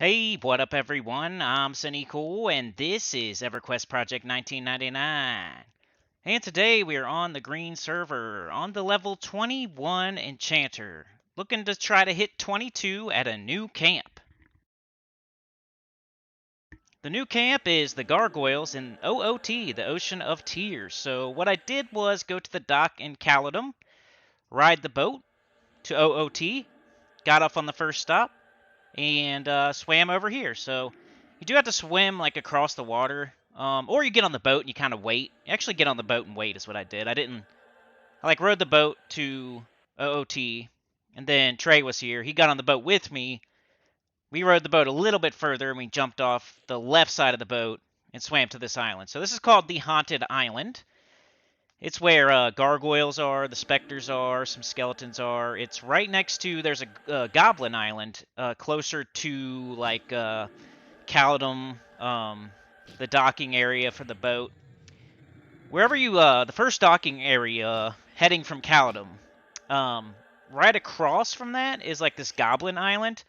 Hey, what up everyone? I'm Sinnycool and this is EverQuest P99. And today we are on the green server on the level 21 Enchanter, looking to try to hit 22 at a new camp. The new camp is the Gargoyles in OOT, the Ocean of Tears. So what I did was go to the dock in Caledon, ride the boat to OOT, got off on the first stop, and swam over here. So you do have to swim like across the water, or you get on the boat and you kind of wait. You actually get on the boat and wait is what I did. I like rode the boat to OOT, and then Trey was here. He got on the boat with me. We rode the boat a little bit further, and we jumped off the left side of the boat and swam to this island. So this is called the Haunted Island. It's where gargoyles are, the specters are, some skeletons are. It's right next to, there's a goblin island closer to, like, Caledon, the docking area for the boat. Wherever you, the first docking area heading from Caledon, right across from that is, like, this goblin island.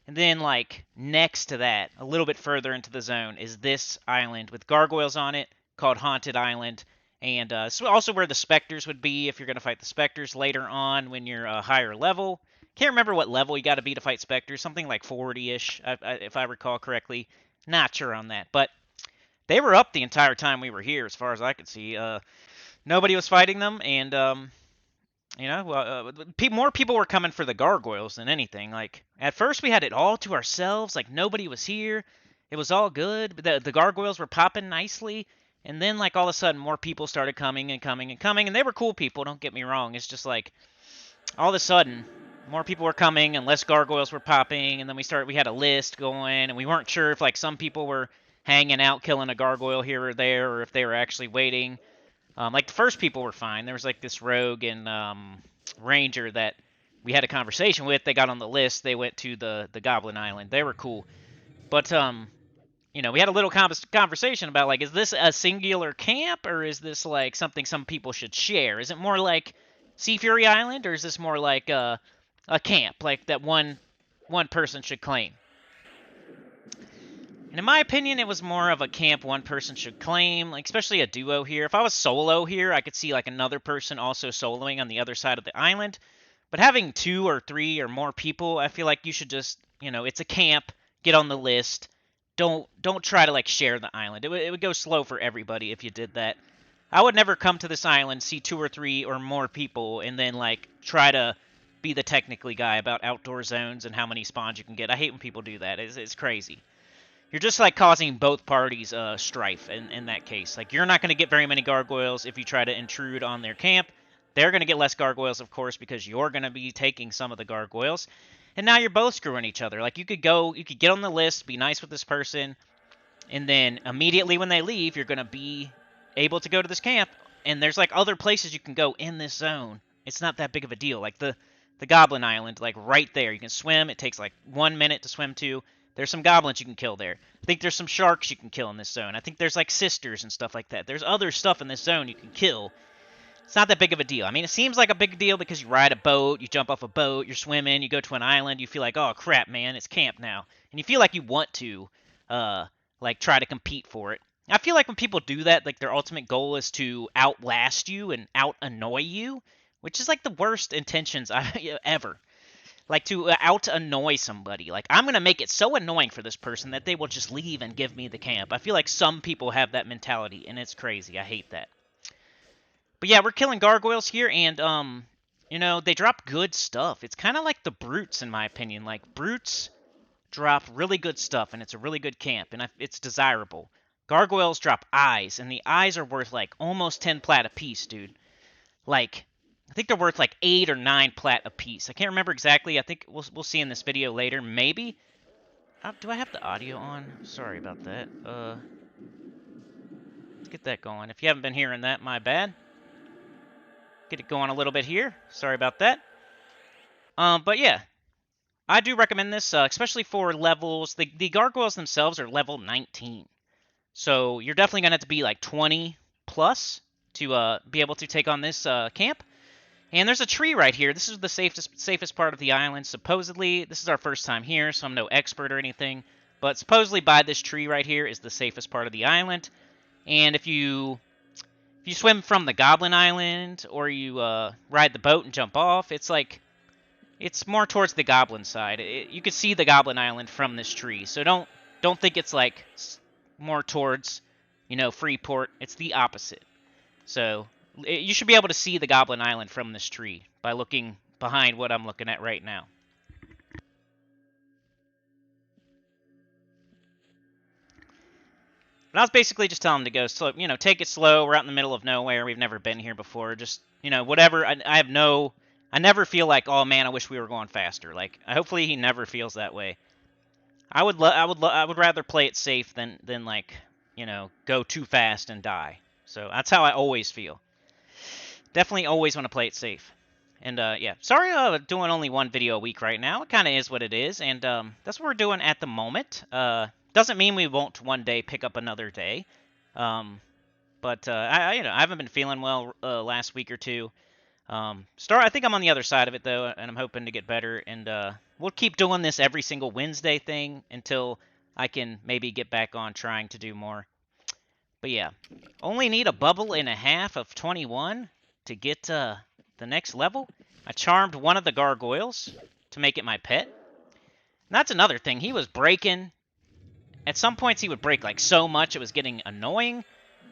And then, like, next to that, a little bit further into the zone, is this island with gargoyles on it called Haunted Island. And it's also where the specters would be if you're going to fight the specters later on when you're a higher level. Can't remember what level you got to be to fight specters. Something like 40-ish, if I recall correctly. Not sure on that. But they were up the entire time we were here, as far as I could see. Nobody was fighting them, and more people were coming for the gargoyles than anything. Like, at first we had it all to ourselves. Like, nobody was here. It was all good. The gargoyles were popping nicely. And then, like, all of a sudden, more people started coming and coming and coming. And they were cool people, don't get me wrong. It's just like, all of a sudden, more people were coming and less gargoyles were popping. And then we had a list going. And we weren't sure if, like, some people were hanging out, killing a gargoyle here or there, or if they were actually waiting. Like, the first people were fine. There was, like, this rogue and ranger that we had a conversation with. They got on the list. They went to the Goblin Island. They were cool. But, we had a little conversation about, like, is this a singular camp, or is this, like, something some people should share? Is it more like Sea Fury Island, or is this more like a camp, like, that one person should claim? And in my opinion, it was more of a camp one person should claim, like, especially a duo here. If I was solo here, I could see, like, another person also soloing on the other side of the island. But having 2 or 3 or more people, I feel like you should just, it's a camp, get on the list. Don't try to, like, share the island. It would go slow for everybody if you did that. I would never come to this island, see 2 or 3 or more people, and then, like, try to be the technically guy about outdoor zones and how many spawns you can get. I hate when people do that. It's crazy. You're just, like, causing both parties strife in that case. Like, you're not going to get very many gargoyles if you try to intrude on their camp. They're going to get less gargoyles, of course, because you're going to be taking some of the gargoyles. And now you're both screwing each other. Like, you could get on the list, be nice with this person, and then immediately when they leave, you're going to be able to go to this camp. And there's, like, other places you can go in this zone. It's not that big of a deal. Like, the Goblin Island, like, right there. You can swim. It takes, like, 1 minute to swim to. There's some goblins you can kill there. I think there's some sharks you can kill in this zone. I think there's, like, sisters and stuff like that. There's other stuff in this zone you can kill. It's not that big of a deal. I mean, it seems like a big deal because you ride a boat, you jump off a boat, you're swimming, you go to an island, you feel like, oh, crap, man, it's camp now. And you feel like you want to, like, try to compete for it. I feel like when people do that, like, their ultimate goal is to outlast you and out-annoy you, which is, like, the worst intentions ever. Like, to out-annoy somebody. Like, I'm going to make it so annoying for this person that they will just leave and give me the camp. I feel like some people have that mentality, and it's crazy. I hate that. But yeah, we're killing gargoyles here, and, they drop good stuff. It's kind of like the brutes, in my opinion. Like, brutes drop really good stuff, and it's a really good camp, and it's desirable. Gargoyles drop eyes, and the eyes are worth, like, almost 10 plat apiece, dude. Like, I think they're worth like 8 or 9 plat apiece. I can't remember exactly. I think we'll see in this video later. Maybe. Do I have the audio on? Sorry about that. Let's get that going. If you haven't been hearing that, my bad. Get it going a little bit here. Sorry about that. But yeah, I do recommend this, especially for levels. The gargoyles themselves are level 19. So you're definitely going to have to be like 20 plus to be able to take on this camp. And there's a tree right here. This is the safest part of the island. Supposedly, this is our first time here, so I'm no expert or anything. But supposedly by this tree right here is the safest part of the island. And if you swim from the Goblin Island or you ride the boat and jump off, it's more towards the Goblin side. You can see the Goblin Island from this tree, so don't think it's like more towards Freeport. It's the opposite. So you should be able to see the Goblin Island from this tree by looking behind what I'm looking at right now. But I was basically just telling him to go slow, take it slow. We're out in the middle of nowhere. We've never been here before. Just, whatever. I never feel like, oh man, I wish we were going faster. Like, hopefully he never feels that way. I would rather play it safe than like, go too fast and die. So that's how I always feel. Definitely always want to play it safe. And yeah, sorry doing only one video a week right now. It kind of is what it is, and that's what we're doing at the moment. Doesn't mean we won't one day pick up another day. But I haven't been feeling well last week or two. I think I'm on the other side of it though, and I'm hoping to get better. And we'll keep doing this every single Wednesday thing until I can maybe get back on trying to do more. But yeah, only need a bubble and a half of 21 to get the next level. I charmed one of the gargoyles to make it my pet. And that's another thing. He was breaking. At some points, he would break like so much it was getting annoying.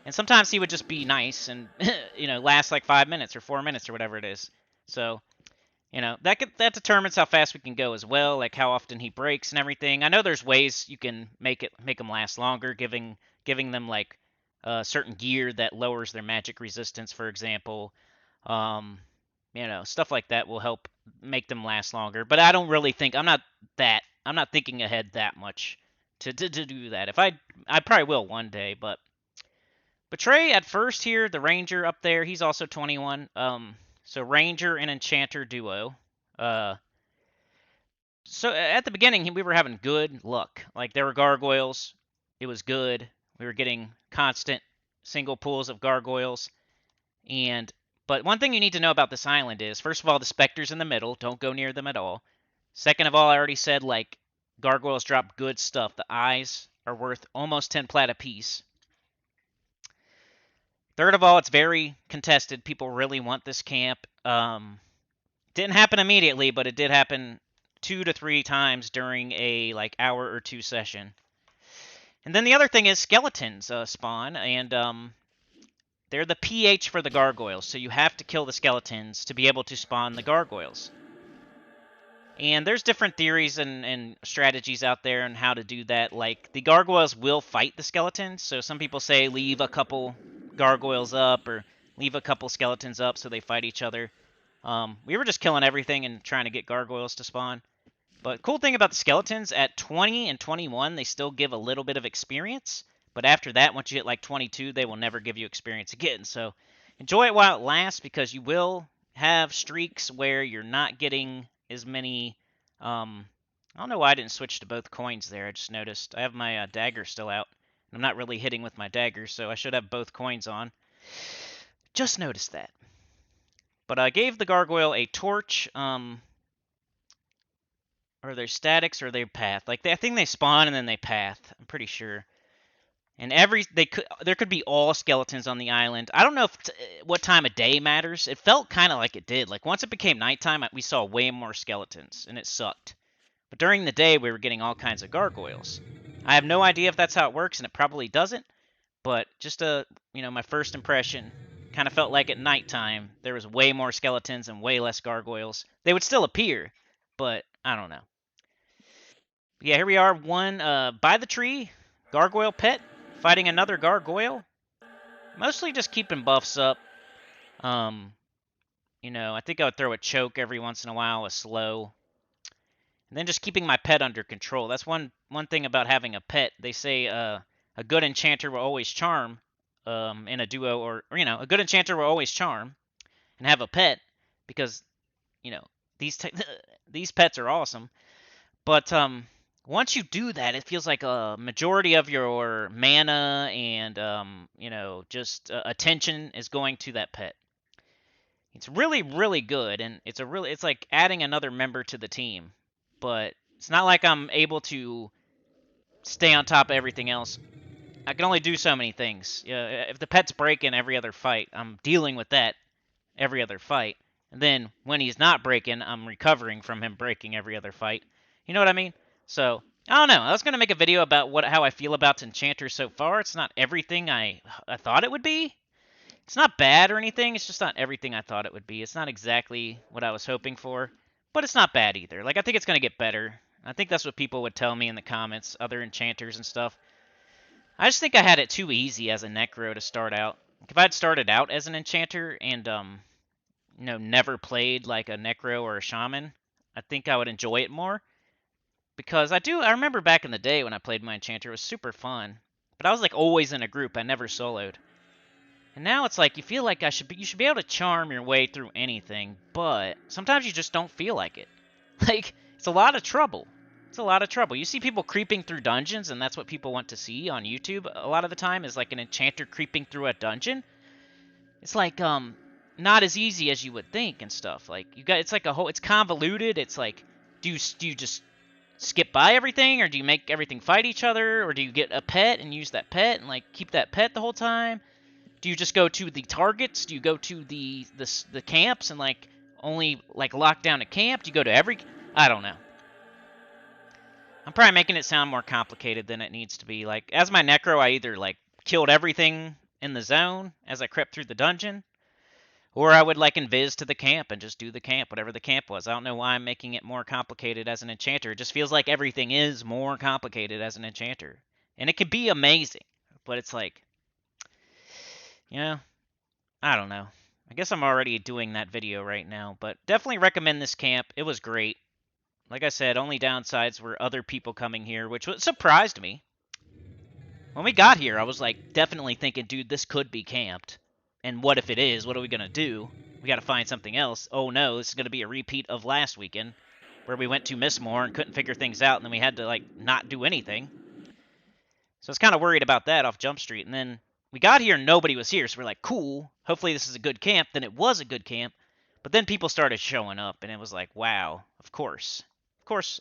And sometimes he would just be nice and, last like 5 minutes or 4 minutes or whatever it is. So, that determines how fast we can go as well, like how often he breaks and everything. I know there's ways you can make them last longer, giving them like certain gear that lowers their magic resistance, for example. Stuff like that will help make them last longer. But I don't really think I'm not thinking ahead that much to do that. I probably will one day, but Betray at first here, the Ranger up there, he's also 21. So Ranger and Enchanter duo. So at the beginning we were having good luck. Like there were gargoyles, it was good. We were getting constant single pools of gargoyles. But one thing you need to know about this island is, first of all, the specters in the middle, don't go near them at all. Second of all, I already said, like, gargoyles drop good stuff. The eyes are worth almost 10 plat apiece. Third of all, it's very contested. People really want this camp. Didn't happen immediately, but it did happen 2 to 3 times during a, like, hour or 2 session. And then the other thing is skeletons spawn, and they're the pH for the gargoyles, so you have to kill the skeletons to be able to spawn the gargoyles. And there's different theories and strategies out there on how to do that. Like, the gargoyles will fight the skeletons, so some people say leave a couple gargoyles up or leave a couple skeletons up so they fight each other. We were just killing everything and trying to get gargoyles to spawn. But cool thing about the skeletons, at 20 and 21, they still give a little bit of experience. But after that, once you hit like 22, they will never give you experience again. So enjoy it while it lasts, because you will have streaks where you're not getting as many. I don't know why I didn't switch to both coins there. I just noticed I have my dagger still out. I'm not really hitting with my dagger, so I should have both coins on. Just noticed that. But I gave the gargoyle a torch. Are they statics or they path? Like I think they spawn and then they path. I'm pretty sure. And there could be all skeletons on the island. I don't know what time of day matters. It felt kind of like it did. Like once it became nighttime, we saw way more skeletons, and it sucked. But during the day, we were getting all kinds of gargoyles. I have no idea if that's how it works, and it probably doesn't. But just my first impression, kind of felt like at nighttime there was way more skeletons and way less gargoyles. They would still appear, but I don't know. Yeah, here we are, one by the tree, gargoyle pet. Fighting another gargoyle. Mostly just keeping buffs up. I think I would throw a choke every once in a while, a slow. And then just keeping my pet under control. That's one thing about having a pet. They say a good enchanter will always charm in a duo, or a good enchanter will always charm and have a pet, because these pets are awesome. But once you do that, it feels like a majority of your mana and, just attention is going to that pet. It's really, really good, and it's like adding another member to the team. But it's not like I'm able to stay on top of everything else. I can only do so many things. If the pet's breaking every other fight, I'm dealing with that every other fight. And then when he's not breaking, I'm recovering from him breaking every other fight. You know what I mean? So, I don't know. I was going to make a video about how I feel about Enchanter so far. It's not everything I thought it would be. It's not bad or anything. It's just not everything I thought it would be. It's not exactly what I was hoping for, but it's not bad either. Like, I think it's going to get better. I think that's what people would tell me in the comments, other enchanters and stuff. I just think I had it too easy as a Necro to start out. If I'd started out as an enchanter and never played like a Necro or a Shaman, I think I would enjoy it more. Because I remember back in the day when I played my enchanter, it was super fun. But I was like always in a group. I never soloed. And now it's like you feel like you should be able to charm your way through anything, but sometimes you just don't feel like it. Like, it's a lot of trouble. It's a lot of trouble. You see people creeping through dungeons, and that's what people want to see on YouTube a lot of the time, is like an enchanter creeping through a dungeon. It's like not as easy as you would think and stuff. Like, it's like it's convoluted. It's like, do you just skip by everything, or do you make everything fight each other, or do you get a pet and use that pet and like keep that pet the whole time? Do you just go to the targets? Do you go to the camps and like only like lock down a camp? Do you go to every? I don't know. I'm probably making it sound more complicated than it needs to be. Like, as my Necro, I either like killed everything in the zone as I crept through the dungeon, or I would like invis to the camp and just do the camp, whatever the camp was. I don't know why I'm making it more complicated as an enchanter. It just feels like everything is more complicated as an enchanter. And it could be amazing, but it's like, I don't know. I guess I'm already doing that video right now, but definitely recommend this camp. It was great. Like I said, only downsides were other people coming here, which surprised me. When we got here, I was like definitely thinking, dude, this could be camped. And what if it is? What are we going to do? We got to find something else. Oh no, this is going to be a repeat of last weekend where we went to Mistmore and couldn't figure things out, and then we had to like not do anything. So I was kind of worried about that off Jump Street, and then we got here and nobody was here, so we're like, cool, hopefully this is a good camp. Then it was a good camp, but then people started showing up, and it was like, wow, of course, which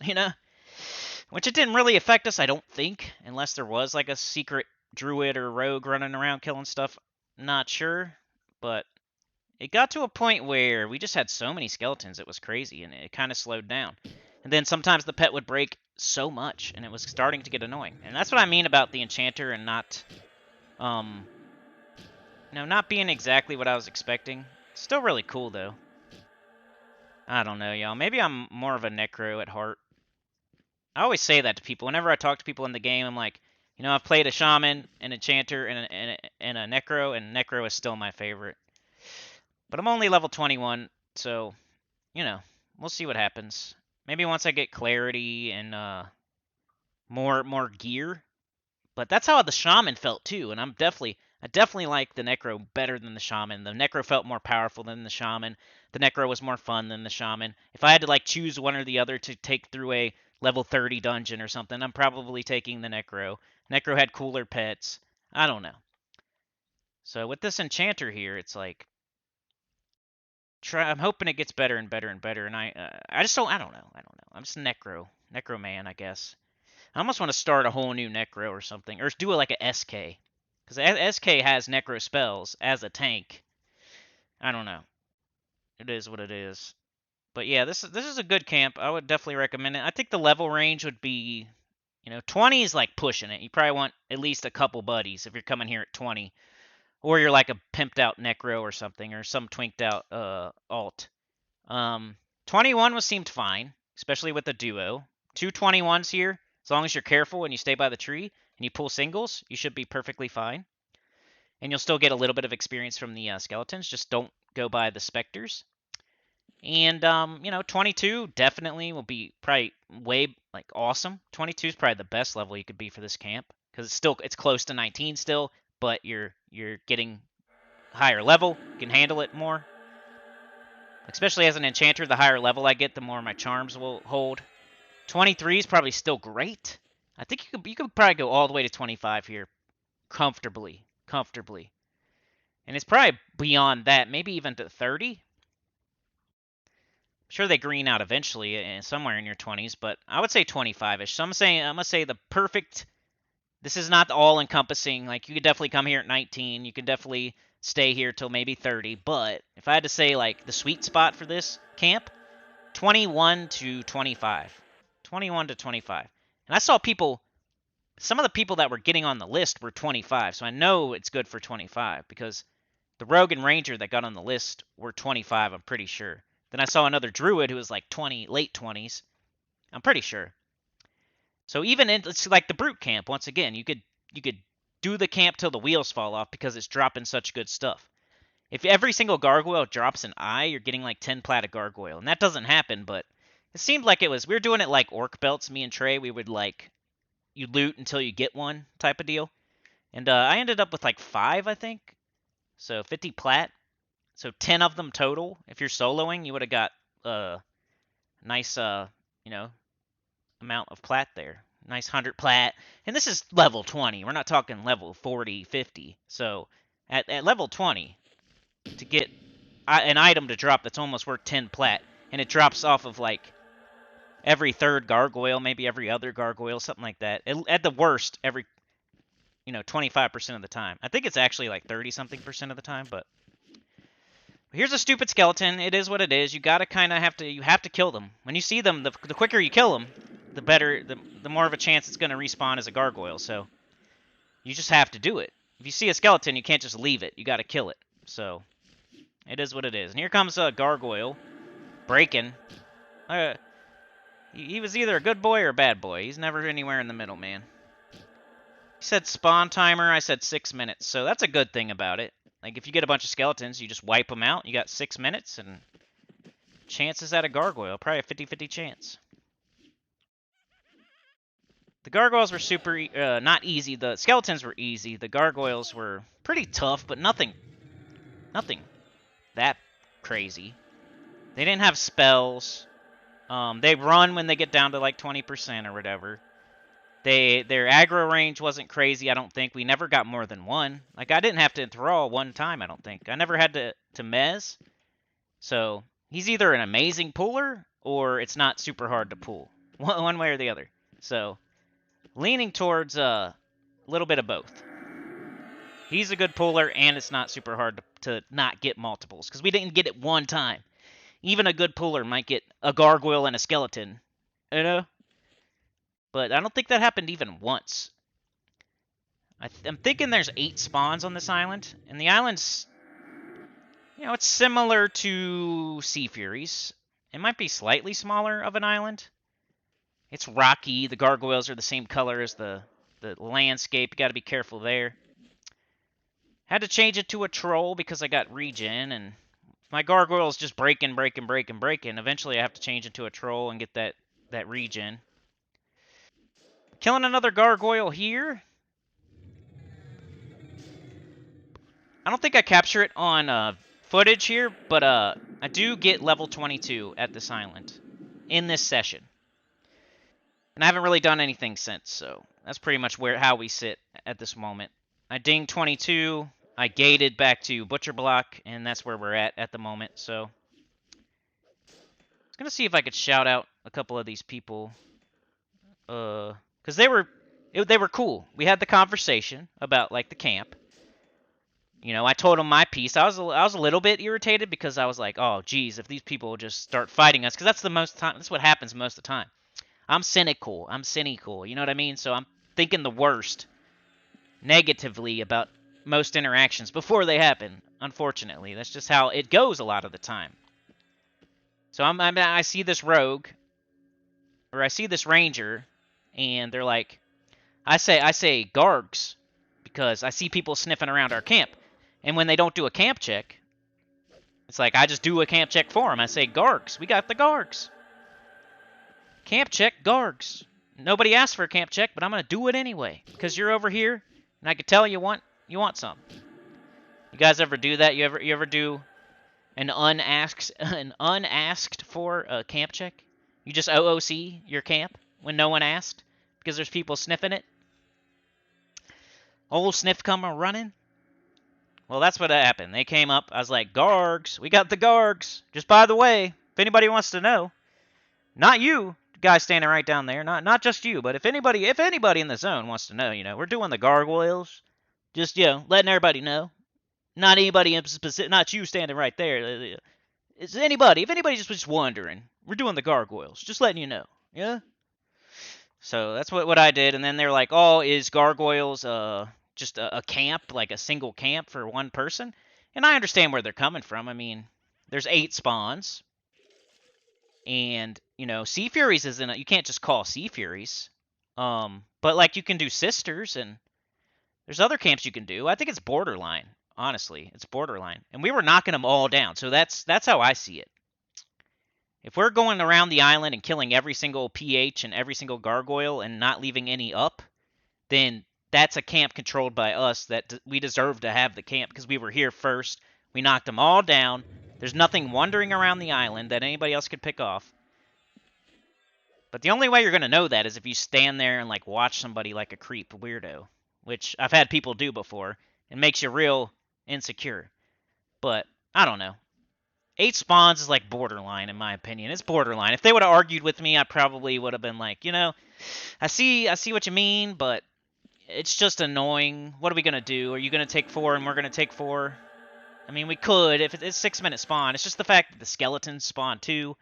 it didn't really affect us, I don't think, unless there was like a secret druid or rogue running around killing stuff. Not sure, but it got to a point where we just had so many skeletons, it was crazy, and it kind of slowed down. And then sometimes the pet would break so much, and it was starting to get annoying. And that's what I mean about the enchanter and not not being exactly what I was expecting. Still really cool, though. I don't know, y'all. Maybe I'm more of a Necro at heart. I always say that to people. Whenever I talk to people in the game, I'm like, I've played a Shaman, an Enchanter, and a Necro, and Necro is still my favorite. But I'm only level 21, so, we'll see what happens. Maybe once I get clarity and more gear. But that's how the Shaman felt, too, and I definitely like the Necro better than the Shaman. The Necro felt more powerful than the Shaman. The Necro was more fun than the Shaman. If I had to like choose one or the other to take through a level 30 dungeon or something, I'm probably taking the Necro. Necro had cooler pets. I don't know. So with this Enchanter here, it's like I'm hoping it gets better and better and better. And I don't know. I'm just Necro man, I guess. I almost want to start a whole new Necro or something, or do it like a SK. Because SK has Necro spells as a tank. I don't know. It is what it is. But yeah, this is a good camp. I would definitely recommend it. I think the level range would be, 20 is like pushing it. You probably want at least a couple buddies if you're coming here at 20. Or you're like a pimped out Necro or something, or some twinked out alt. 21 seemed fine, especially with the duo. 221s here, as long as you're careful and you stay by the tree and you pull singles, you should be perfectly fine. And you'll still get a little bit of experience from the skeletons. Just don't go by the specters. And 22 definitely will be probably way like awesome. 22 is probably the best level you could be for this camp because it's close to 19 still, but you're getting higher level. You can handle it more. Especially as an enchanter, the higher level I get, the more my charms will hold. 23 is probably still great. I think you could probably go all the way to 25 here comfortably. And it's probably beyond that, maybe even to 30. Sure, they green out eventually somewhere in your 20s, but I would say 25ish. So I'm gonna say the perfect. This is not all encompassing. Like you could definitely come here at 19. You could definitely stay here till maybe 30. But if I had to say like the sweet spot for this camp, 21 to 25. 21 to 25. And I saw people. Some of the people that were getting on the list were 25, so I know it's good for 25 because the Rogue and Ranger that got on the list were 25, I'm pretty sure. Then I saw another Druid who was like 20, late 20s. I'm pretty sure. So even in it's like the Brute camp, once again, you could do the camp till the wheels fall off because it's dropping such good stuff. If every single gargoyle drops an eye, you're getting like 10 plat a gargoyle. And that doesn't happen, but it seemed like it was. We were doing it like orc belts, me and Trey. We would like, you loot until you get one type of deal. And I ended up with like 5, I think. So 50 plat. So 10 of them total. If you're soloing, you would have got a nice, you know, amount of plat there. Nice 100 plat. And this is level 20. We're not talking level 40, 50. So at level 20, to get an item to drop that's almost worth 10 plat, and it drops off of like every third gargoyle, maybe every other gargoyle, something like that. At the worst, every 25% of the time. I think it's actually like 30-something% of the time, but here's a stupid skeleton. It is what it is. You gotta kind of have to kill them. When you see them, the quicker you kill them, the better, the more of a chance it's gonna respawn as a gargoyle. So you just have to do it. If you see a skeleton, you can't just leave it. You gotta kill it. So it is what it is. And here comes a gargoyle breaking. He was either a good boy or a bad boy. He's never anywhere in the middle, man. He said spawn timer. I said 6 minutes. So that's a good thing about it. Like, if you get a bunch of skeletons, you just wipe them out. You got 6 minutes, and chances at a gargoyle. Probably a 50-50 chance. The gargoyles were super, not easy. The skeletons were easy. The gargoyles were pretty tough, but nothing that crazy. They didn't have spells. They run when they get down to like 20% or whatever. Their aggro range wasn't crazy, I don't think. We never got more than one. Like, I didn't have to enthrall one time, I don't think. I never had to mez. So, he's either an amazing puller, or it's not super hard to pull. One way or the other. So, leaning towards a little bit of both. He's a good puller, and it's not super hard to not get multiples. Because we didn't get it one time. Even a good puller might get a gargoyle and a skeleton. You know? But I don't think that happened even once. I'm thinking there's 8 spawns on this island. And the island's, it's similar to Sea Furies. It might be slightly smaller of an island. It's rocky. The gargoyles are the same color as the landscape. You got to be careful there. Had to change it to a troll because I got regen. And my gargoyle's just breaking. Eventually I have to change it to a troll and get that regen. Killing another gargoyle here. I don't think I capture it on footage here, but I do get level 22 at this island in this session. And I haven't really done anything since, so that's pretty much how we sit at this moment. I dinged 22, I gated back to Butcher Block, and that's where we're at the moment, so. I was going to see if I could shout out a couple of these people. Because they were cool. We had the conversation about, like, the camp. I told them my piece. I was a little bit irritated because I was like, oh, geez, if these people just start fighting us, because that's what happens most of the time. I'm Sinnycool. You know what I mean? So I'm thinking the worst negatively about most interactions before they happen. Unfortunately, that's just how it goes a lot of the time. So I see this rogue, or I see this ranger, and they're like, I say gargs, because I see people sniffing around our camp. And when they don't do a camp check, it's like I just do a camp check for them. I say, gargs, we got the gargs. Camp check, gargs. Nobody asked for a camp check, but I'm going to do it anyway. Because you're over here, and I can tell you want some. You guys ever do that? You ever do an unasked for a camp check? You just OOC your camp when no one asked? Because there's people sniffing it? Old sniff come running? Well, that's what happened. They came up. I was like, gargs. We got the gargs. Just by the way, If anybody wants to know, not you, guy standing right down there, not just you, but if anybody in the zone wants to know, we're doing the gargoyles. Just letting everybody know. Not anybody in specific, not you standing right there. It's anybody. If anybody just wondering, we're doing the gargoyles. Just letting you know. Yeah. So that's what I did, and then they're like, "Oh, is gargoyles just a camp, like a single camp for one person?" And I understand where they're coming from. I mean, there's 8 spawns, and Sea Furies isn't. You can't just call Sea Furies. But like you can do sisters, and there's other camps you can do. I think it's borderline. Honestly, it's borderline, and we were knocking them all down. So that's how I see it. If we're going around the island and killing every single PH and every single gargoyle and not leaving any up, then that's a camp controlled by us that we deserve to have the camp because we were here first. We knocked them all down. There's nothing wandering around the island that anybody else could pick off. But the only way you're going to know that is if you stand there and like watch somebody like a creep weirdo, which I've had people do before. It makes you real insecure. But I don't know. 8 spawns is like borderline in my opinion. It's borderline. If they would have argued with me, I probably would have been like, I see what you mean, but it's just annoying. What are we going to do? Are you going to take 4 and we're going to take 4? I mean, we could if it's 6-minute spawn. It's just the fact that the skeletons spawn too.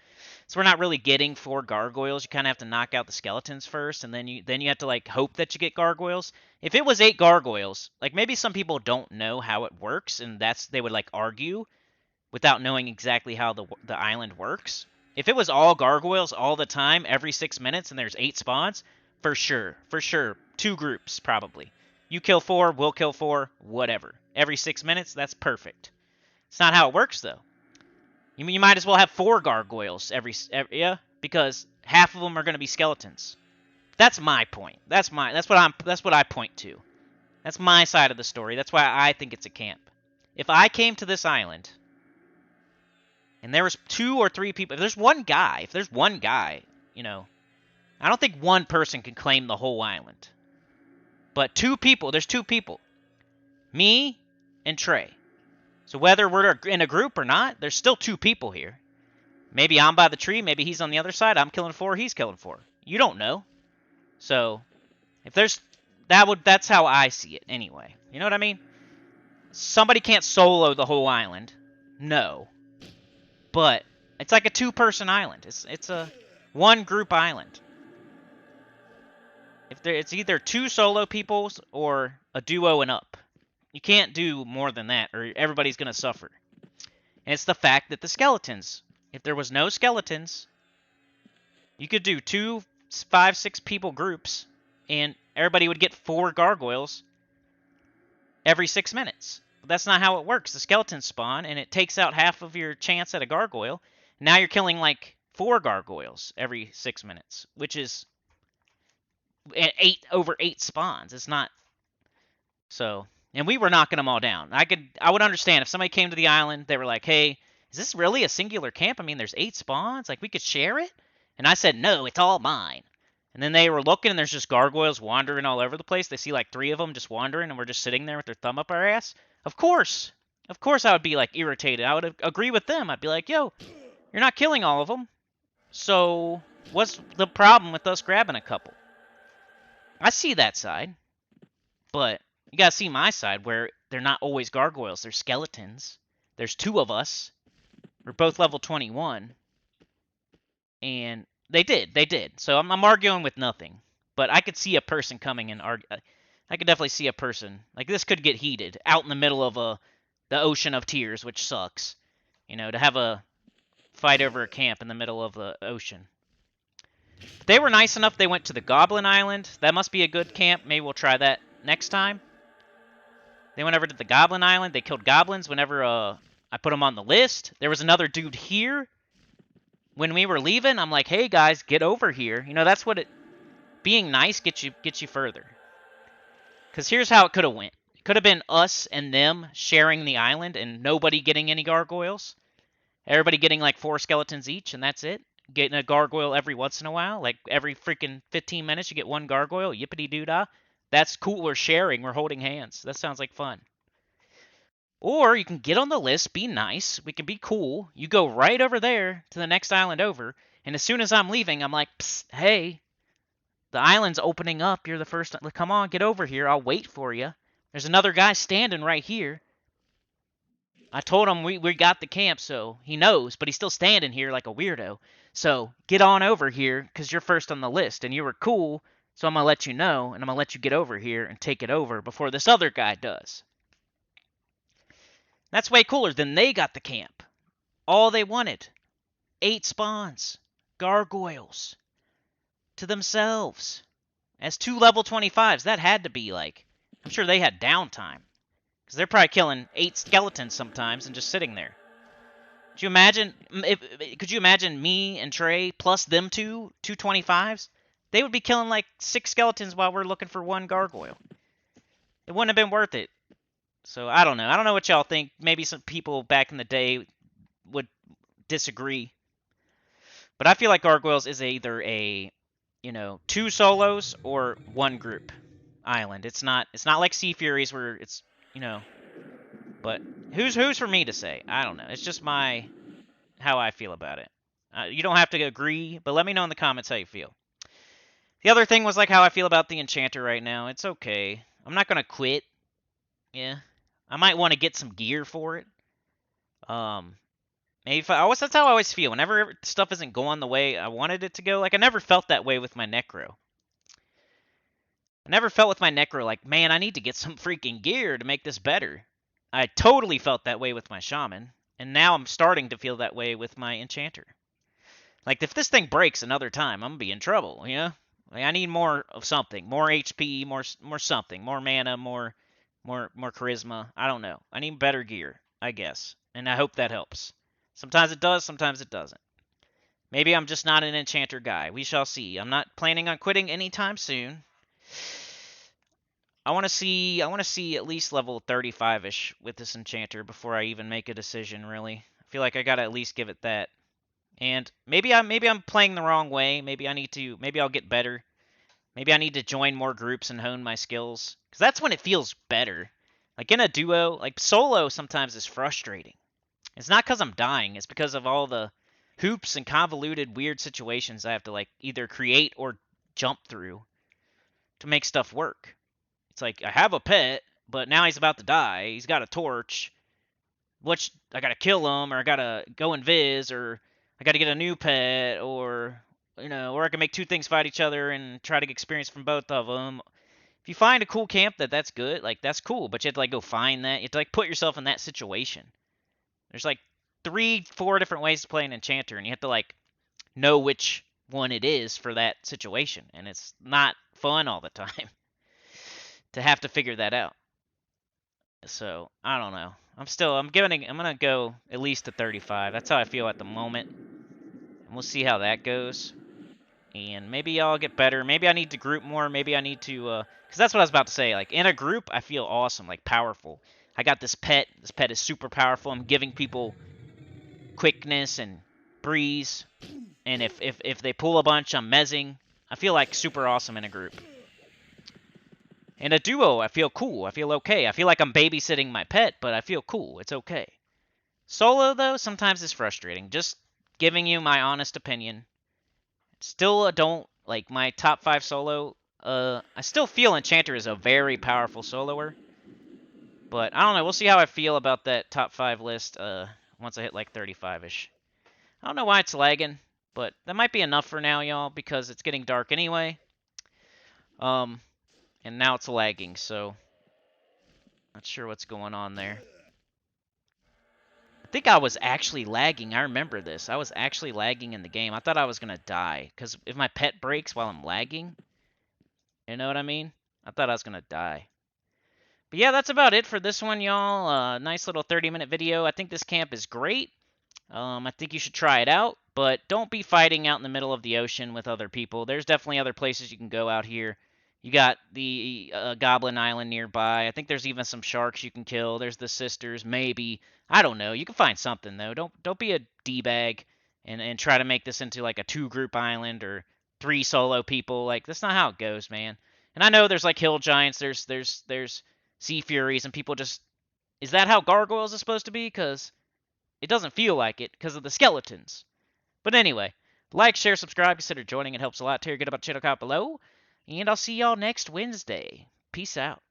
So we're not really getting 4 gargoyles. You kind of have to knock out the skeletons first, and then you have to like hope that you get gargoyles. If it was 8 gargoyles, like maybe some people don't know how it works, and they would like argue without knowing exactly how the island works. If it was all gargoyles all the time, every 6 minutes, and there's 8 spawns, for sure, 2 groups probably. You kill 4, we'll kill 4, whatever. Every 6 minutes, that's perfect. It's not how it works though. You might as well have 4 gargoyles every because half of them are going to be skeletons. That's my point. That's what I point to. That's my side of the story. That's why I think it's a camp. If I came to this island and there was 2 or 3 people, if there's one guy, I don't think one person can claim the whole island. But 2 people, there's 2 people. Me and Trey. So whether we're in a group or not, there's still 2 people here. Maybe I'm by the tree, maybe he's on the other side, I'm killing 4, he's killing 4. You don't know. So, if there's that's how I see it anyway. You know what I mean? Somebody can't solo the whole island. No. But it's like a 2-person island. It's a 1 group island. It's either 2 solo peoples or a duo and up. You can't do more than that, or everybody's going to suffer. And it's the fact that the skeletons, if there was no skeletons, you could do 2, 5, 6 people groups, and everybody would get 4 gargoyles every 6 minutes. But that's not how it works. The skeletons spawn, and it takes out half of your chance at a gargoyle. Now you're killing like 4 gargoyles every 6 minutes, which is 8 over 8 spawns. It's not so. And we were knocking them all down. I would understand if somebody came to the island, they were like, "Hey, is this really a singular camp? I mean, there's 8 spawns. Like, we could share it?" And I said, "No, it's all mine." And then they were looking, and there's just gargoyles wandering all over the place. They see like 3 of them just wandering, and we're just sitting there with their thumb up our ass. Of course, I would be like irritated. I would agree with them. I'd be like, "Yo, you're not killing all of them. So what's the problem with us grabbing a couple?" I see that side, but you gotta see my side where they're not always gargoyles. They're skeletons. There's 2 of us. We're both level 21. And they did. So I'm arguing with nothing. But I could see a person coming and argue. I could definitely see a person. Like, this could get heated. Out in the middle of the ocean of tears, which sucks. To have a fight over a camp in the middle of the ocean. But they were nice enough. They went to the Goblin Island. That must be a good camp. Maybe we'll try that next time. They went over to the Goblin Island. They killed goblins whenever I put them on the list. There was another dude here. When we were leaving, I'm like, "Hey guys, get over here." That's what being nice gets you further. Because here's how it could have went. It could have been us and them sharing the island and nobody getting any gargoyles. Everybody getting like 4 skeletons each, and that's it. Getting a gargoyle every once in a while. Like every freaking 15 minutes you get 1 gargoyle. Yippity-doo-dah. That's cool. We're sharing. We're holding hands. That sounds like fun. Or you can get on the list, be nice, we can be cool. You go right over there to the next island over, and as soon as I'm leaving, I'm like, psst, hey, the island's opening up. You're the first. Come on, get over here. I'll wait for you. There's another guy standing right here. I told him we got the camp, so he knows, but he's still standing here like a weirdo. So get on over here, because you're first on the list, and you were cool, so I'm going to let you know, and I'm going to let you get over here and take it over before this other guy does. That's way cooler than they got the camp. All they wanted. 8 spawns. Gargoyles. To themselves. As 2 level 25s, that had to be like... I'm sure they had downtime. Because they're probably killing 8 skeletons sometimes and just sitting there. Could you imagine me and Trey plus them two 25s? They would be killing like 6 skeletons while we're looking for 1 gargoyle. It wouldn't have been worth it. So I don't know. I don't know what y'all think. Maybe some people back in the day would disagree. But I feel like Gargoyles is either a, 2 solos or 1 group island. It's not like Sea Furies where it's, but who's for me to say? I don't know. It's just how I feel about it. You don't have to agree, but let me know in the comments how you feel. The other thing was like how I feel about the Enchanter right now. It's okay. I'm not going to quit. Yeah. I might want to get some gear for it. Maybe that's how I always feel. Whenever stuff isn't going the way I wanted it to go, like I never felt that way with my Necro. I never felt with my Necro like, man, I need to get some freaking gear to make this better. I totally felt that way with my Shaman, and now I'm starting to feel that way with my Enchanter. Like if this thing breaks another time, I'm gonna be in trouble. Like I need more of something, more HP, more something, more mana, more charisma. I don't know. I need better gear, I guess, and I hope that helps. Sometimes it does, sometimes it doesn't. Maybe I'm just not an Enchanter guy. We shall see. I'm not planning on quitting anytime soon. I want to see at least level 35ish with this Enchanter before I even make a decision. Really, I feel like I gotta at least give it that. And maybe I'm playing the wrong way. Maybe I'll get better. Maybe I need to join more groups and hone my skills, because that's when it feels better. Like in a duo, like solo sometimes is frustrating. It's not because I'm dying. It's because of all the hoops and convoluted weird situations I have to like either create or jump through to make stuff work. It's like I have a pet, but now he's about to die. He's got a torch. Which I gotta kill him, or I gotta go invis, or I gotta get a new pet, or or I can make 2 things fight each other and try to get experience from both of them. If you find a cool camp that's good, like that's cool, but you have to like go find that. You have to like put yourself in that situation. There's like 3-4 different ways to play an Enchanter, and you have to like know which one it is for that situation, and it's not fun all the time to have to figure that out. So I don't know. I'm gonna go at least to 35. That's how I feel at the moment. And we'll see how that goes. And maybe I'll get better. Maybe I need to group more. Maybe I need to, because that's what I was about to say. Like in a group, I feel awesome, like powerful. I got this pet. This pet is super powerful. I'm giving people quickness and breeze. And if they pull a bunch, I'm mezzing. I feel like super awesome in a group. In a duo, I feel cool. I feel okay. I feel like I'm babysitting my pet, but I feel cool. It's okay. Solo, though, sometimes is frustrating. Just giving you my honest opinion. Still don't, like, my top 5 solo. I still feel Enchanter is a very powerful soloer. But, I don't know. We'll see how I feel about that top 5 list once I hit, like, 35-ish. I don't know why it's lagging, but that might be enough for now, y'all, because it's getting dark anyway. And now it's lagging, so not sure what's going on there. I think I was actually lagging. I remember this. I was actually lagging in the game. I thought I was going to die, because if my pet breaks while I'm lagging, you know what I mean? I thought I was going to die. But yeah, that's about it for this one, y'all. Nice little 30-minute video. I think this camp is great. I think you should try it out, but don't be fighting out in the middle of the ocean with other people. There's definitely other places you can go out here. You got the Goblin Island nearby. I think there's even some sharks you can kill. There's the sisters, maybe. I don't know. You can find something though. Don't be a d-bag and try to make this into like a 2-group island or 3 solo people. Like that's not how it goes, man. And I know there's like hill giants. There's sea furies, and people just Is that how Gargoyles is supposed to be? Because it doesn't feel like it because of the skeletons. But anyway, like, share, subscribe, consider joining. It helps a lot. Tell your good about the channel comment below. And I'll see y'all next Wednesday. Peace out.